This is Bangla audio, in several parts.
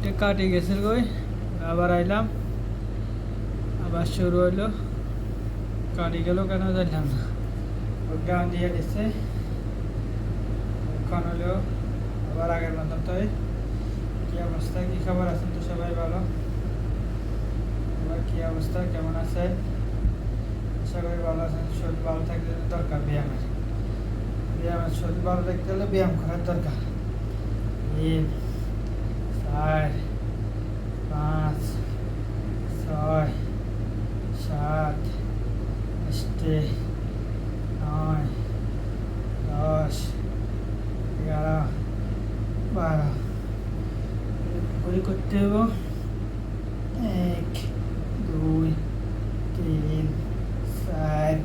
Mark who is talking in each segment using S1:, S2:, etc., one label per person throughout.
S1: এটা কাটে গেছে কই, আবার আইলাম, আবার শুরু হইলো। কাটি গেল কেন জানলাম না, গ্রাম দিয়ে দিচ্ছে। এখন হলেও আবার আগের মতন তো কি অবস্থা, কি খবর আছেন তো সবাই ভালো? এবার কি অবস্থা, কেমন আছে? সবাই ভালো আছেন। শরীর ভালো থাকলে দরকার ব্যায়ামের, শরীর ভালো থাকতে হলে ব্যায়াম করার দরকার। 3, 4, 5, 6, 7, 8, 9, 10, 11, 12 করে করতে হবে। 1, 2, 3, 4,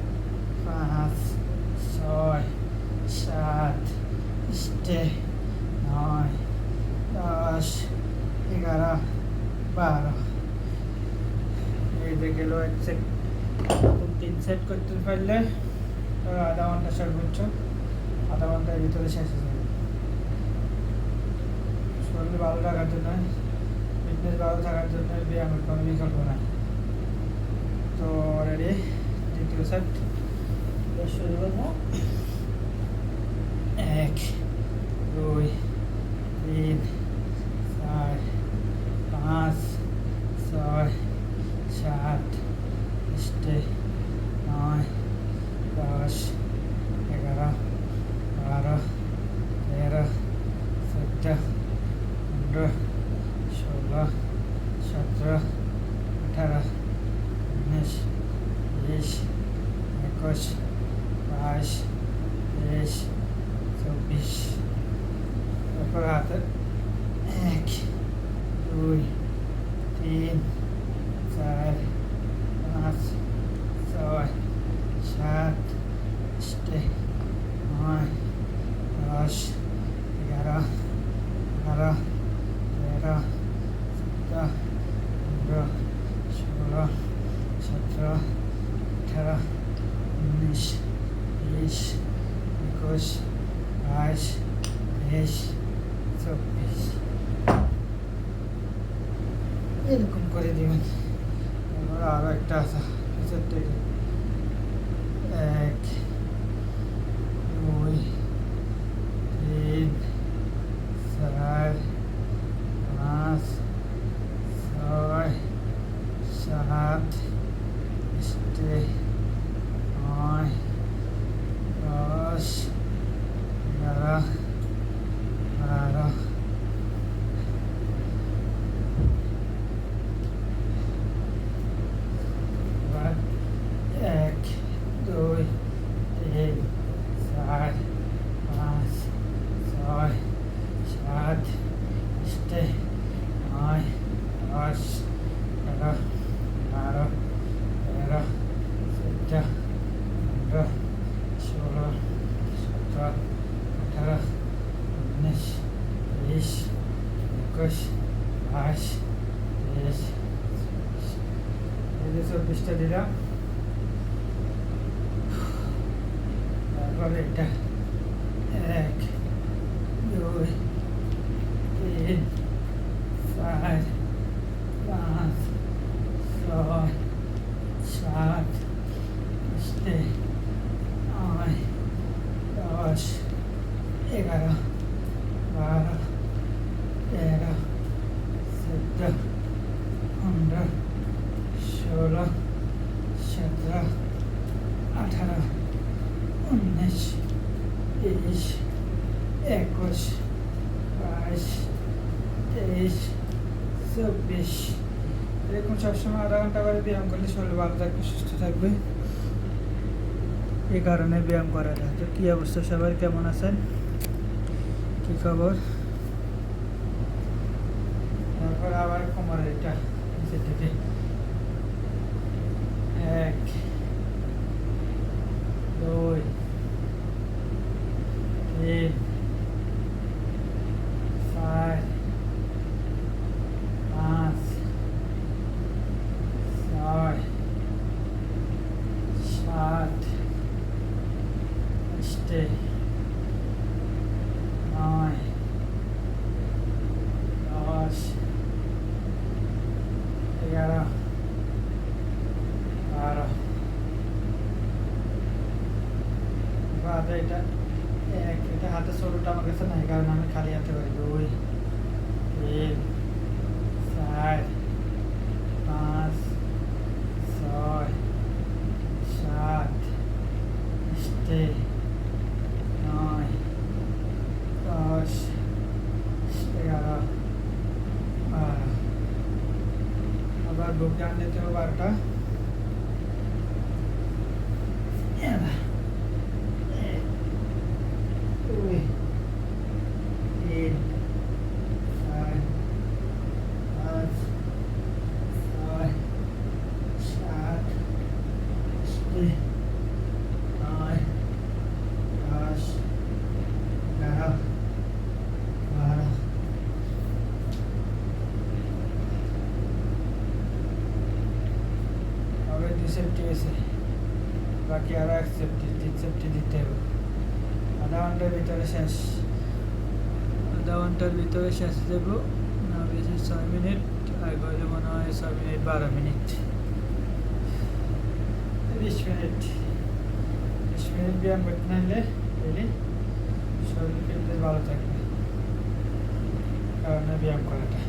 S1: 5, 6, 7, 8, 9, 10, 11, 12। এই যে গেল 1 সেট, 3 সেট করতে পারলে আধা ঘন্টা সর্বোচ্চ, আধা ঘন্টার ভিতরে শেষ হয়ে যাবে। শরীর ভালো রাখার জন্য, ফিটনেস ভালো থাকার জন্য ব্যায়ামের কোনো বিকল্প নাই। তো অলরেডি দ্বিতীয় সেট শুরু করবো। 1, 2, 3, 4, 5, 6, 7, 8, 9, 10, 11, 12, 13, 14, 15, 16, 17, 18, 19, 20, 21, 22, 23, 24। তারপর হাতে 1, 2, 3, 4, 5, 6, 7, 8, 9, 10, 11, 12, 13, 14, 15, 16, 17, 18, 19, 20, 21, 22, 23, 24। এরকম করে দিবেন। এবার আরও একটা আছে পিছের থেকে। 1, 2, 3, 4, 5, 6, 7, 8, 9, 10, 11, 12, 1, 2, 3, 4, 5, 6, 7, 8, 9, 10, 11, 12, 13, 14, 15, 16, 17, 18, 19, 20, 21, 22, 23, 24টা দিলাম। তারপরে এটা 1, 2, 3, 4, 5, 6, 7, 8, 9, 10, 11, 12, 13, 14, 15, 16, 17, 18, 19, 20, 21, 22, 23, 24। এরকম সবসময় আধা ঘন্টা করে ব্যায়াম করলে শরীর ভালো থাকবে, সুস্থ থাকবে। এই কারণে ব্যায়াম করা যায়। তো কী অবস্থা সবার, কেমন আছেন, কী খবর? তারপর আবার কোমরের এটা নিচে থেকে 1, 2, 3, 4, 5, 6, 7, 8, 9, 10, আমার কাছে নাই, কারণ আমি খালি হাতে করি। 2 3 4 5 6 7 8 9 10 11 12। আবার বুক টান দিতে হবে 12টা। সেফটি হয়েছে, বাকি আরও 1 সেফটি দিতে হবে। আধা ঘন্টার ভিতরে শেষ, আধা ঘন্টার ভিতরে শেষ দেবো না, বেশি 6 মিনিট, আর গেলে মনে হয় 6 মিনিট 12 মিনিট 30 মিনিট 30 মিনিট ব্যায়াম করতে নাহলে ডেলি শরীর কিন্তু ভালো থাকবে, কারণে ব্যায়াম করাটা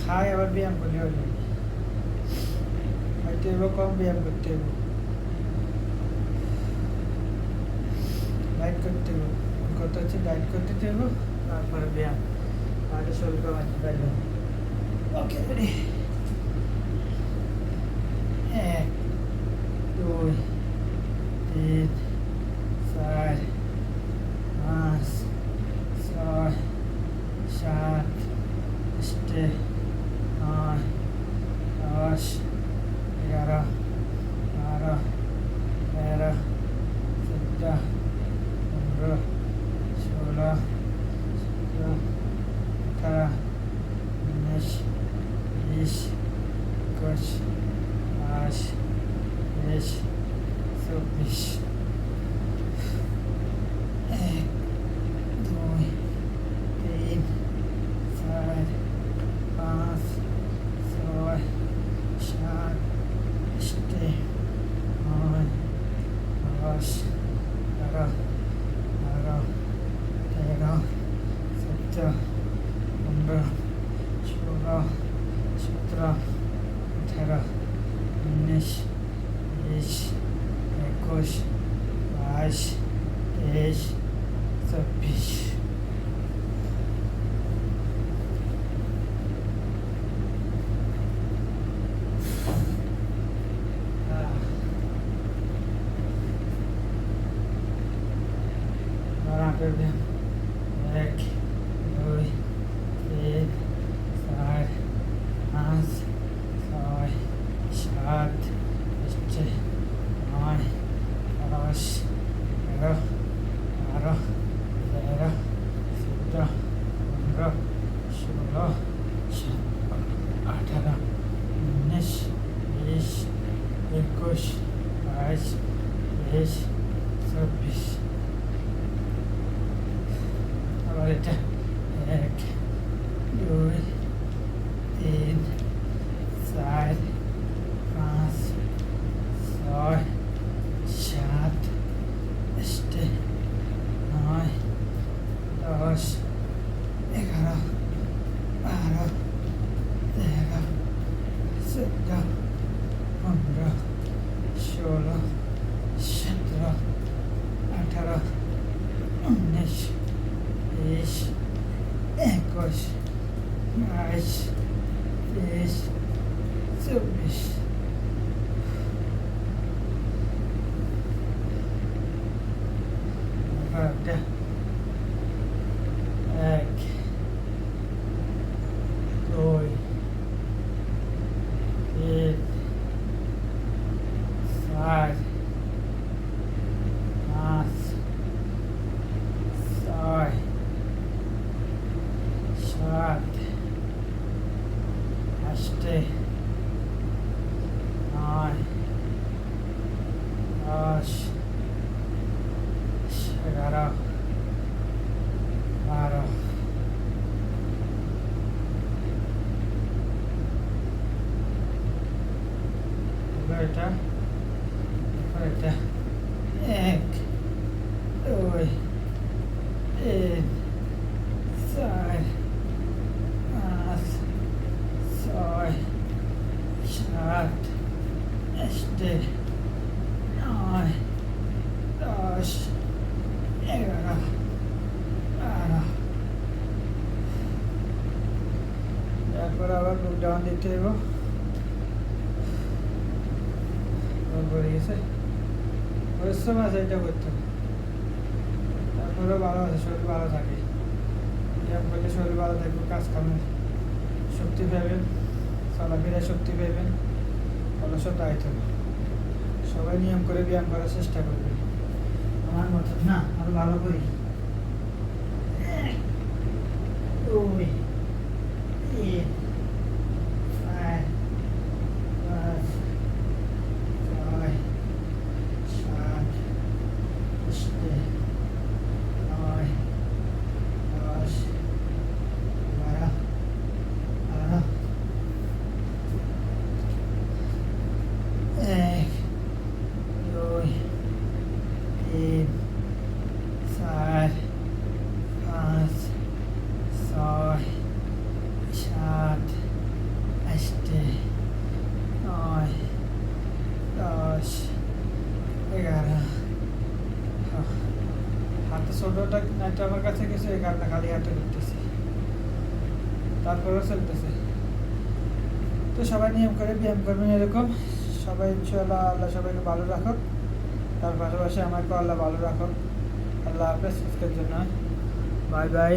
S1: খাই আবার ব্যায়াম করলে হলো, খাইতে হইব কম, ব্যায়াম করতে হইব, ডায়েট করতে হইব। কথা হচ্ছে ডায়েট করতে হইব, তারপরে ব্যায়াম, তাহলে শরীর কমাতে পারবে। Okay ready. 1 2 3 4 5 6 7 8 9 10 11 12 13 14 15 16 17 18 19 20 21 22 23 24। 1 2 3 4 5 6 7 8 9 10 11 12 13 14 15 16 17 18 19 20 21 22 23 24।1 2 3 4 5 6 7 8 9 10 11 12 13 14 15 16 18 19 20 21 22 23 24। আবার এটা 1 2 3 4 5 6 7 8 9 10 11 12 13 14 15 16 17 18 19 20 21 22 23 24। Ada 1 2 3 4 5 6 7 8 9 10 11 12 দুইটা 1 2 3 4 5 6 7 8 9 10 11 12 এরপর আবার বুক ডাউন দিতে হইব পড়ে গেছে পরিশ্রম আছে এটা করতে তারপরেও ভালো আছে শরীর ভালো থাকে ব্যায়াম করলে শরীর ভালো থাকবে কাজ কামের শক্তি পাবেন চলাফেরার শক্তি পাবেন অলসতা আইতে হবে সবাই নিয়ম করে ব্যায়াম করার চেষ্টা করবে আমার মতো না আরো ভালো করি 2 3 4 5 6 7 9 10 11 12 1 2 3 4 5 6 7 8 9 10 11 হাতে ছোটোটা নাইটা আমার কাছে কিছু এই কারণে খালি হাতে করতেছি তারপরেও চলতেছে তো সবাই নিয়ম করে ব্যায়াম করবেন এরকম সবাই ইনশাআল্লাহ আল্লাহ সবাইকে ভালো রাখুক তার পাশাপাশি আমাকে আল্লাহ ভালো রাখুক আল্লাহ হাফেজ আজকের জন্য বাই বাই